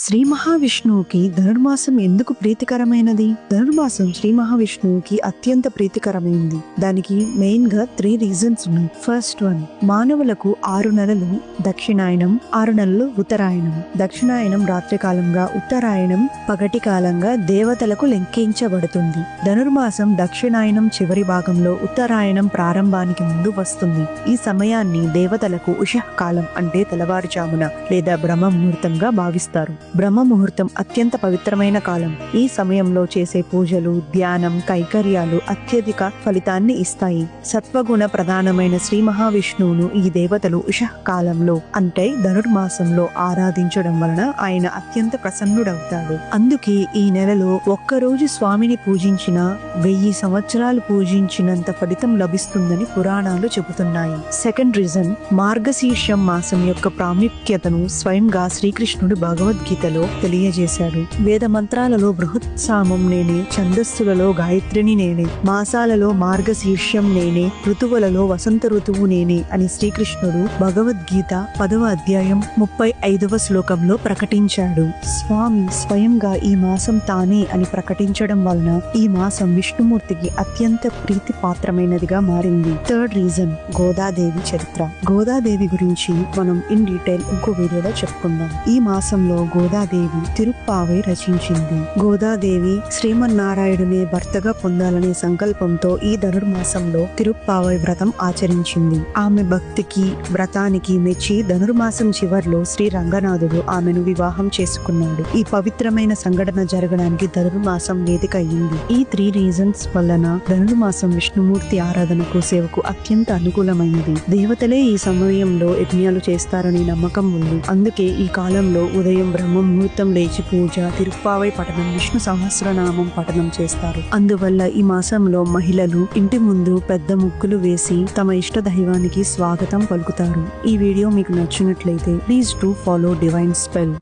శ్రీ మహావిష్ణువుకి ధనుర్మాసం ఎందుకు ప్రీతికరమైనది? ధనుర్మాసం శ్రీ మహావిష్ణువుకి అత్యంత ప్రీతికరమైనది. దానికి మెయిన్ గా 3 రీజన్స్ ఉన్నాయి. ఫస్ట్ వన్, మానవులకు 6 నెలలు దక్షిణాయనం, 6 నెలలు ఉత్తరాయణం. దక్షిణాయనం రాత్రి కాలంగా, ఉత్తరాయణం పగటి కాలంగా దేవతలకు లెక్కించబడుతుంది. ధనుర్మాసం దక్షిణాయనం చివరి భాగంలో, ఉత్తరాయణం ప్రారంభానికి ముందు వస్తుంది. ఈ సమయాన్ని దేవతలకు ఉషఃకాలం అంటే తెల్లవారుజామున లేదా బ్రహ్మ ముహూర్తంగా భావిస్తారు. బ్రహ్మ ముహూర్తం అత్యంత పవిత్రమైన కాలం. ఈ సమయంలో చేసే పూజలు, ధ్యానం, కైకర్యాలు అత్యధిక ఫలితాన్ని ఇస్తాయి. సత్వగుణ ప్రధానమైన శ్రీ మహావిష్ణువును ఈ దేవతలు ఉషఃకాలంలో అంటే ధనుర్మాసంలో ఆరాధించడం వలన ఆయన అత్యంత ప్రసన్నుడవుతాడు. అందుకే ఈ నెలలో ఒక్కరోజు స్వామిని పూజించిన 1000 సంవత్సరాలు పూజించినంత ఫలితం లభిస్తుందని పురాణాలు చెబుతున్నాయి. సెకండ్ రీజన్, మార్గశీర్షం మాసం యొక్క ప్రాముఖ్యతను స్వయంగా శ్రీకృష్ణుడు భగవద్గీతలో తెలియజేశాడు. వేద మంత్రాలలో బృహత్ సామం నేనే, ఛందస్సులలో గాయత్రిని నేనే, మాసాలలో మార్గశీర్షం నేనే, ఋతువులలో వసంత ఋతువు నేనే అని శ్రీకృష్ణుడు భగవద్గీత 10వ అధ్యాయం 35వ శ్లోకంలో ప్రకటించాడు. స్వామి స్వయంగా ఈ మాసం తానే అని ప్రకటించడం వలన ఈ మాసం విష్ణుమూర్తికి అత్యంత ప్రీతి పాత్రమైనదిగా మారింది. థర్డ్ రీజన్, గోదాదేవి చరిత్ర. గోదాదేవి గురించి మనం ఇన్ డీటెయిల్ ఇంకో వీడియోలో చెప్పుకుందాం. ఈ మాసంలో గోదాదేవి తిరుప్పావై రచించింది. గోదాదేవి శ్రీమన్నారాయణునే భర్తగా పొందాలనే సంకల్పంతో ఈ ధనుర్మాసంలో తిరుప్పావై వ్రతం ఆచరించింది. ఆమె భక్తికి, వ్రతానికి మెచ్చి ధనుర్మాసం చివర్లో శ్రీ రంగనాథుడు ఆమెను వివాహం చేసుకున్నాడు. ఈ పవిత్రమైన సంఘటన జరగడానికి ధనుర్మాసం వేదిక అయ్యింది. ఈ 3 రీజన్స్ వలన ధనుర్మాసం విష్ణుమూర్తి ఆరాధనకు, సేవకు అత్యంత అనుకూలమైనది. దేవతలే ఈ సమయంలో యజ్ఞాలు చేస్తారని నమ్మకం ఉంది. అందుకే ఈ కాలంలో ఉదయం బ్రహ్మ ముహూర్తం లేచి పూజ, తిరుప్పావై పఠనం, విష్ణు సహస్రనామం పఠనం చేస్తారు. అందువల్ల ఈ మాసంలో మహిళలు ఇంటి ముందు పెద్ద ముగ్గులు వేసి తమ ఇష్ట దైవానికి స్వాగతం పలుకుతారు. ఈ వీడియో మీకు నచ్చినట్లయితే please do follow divine spell.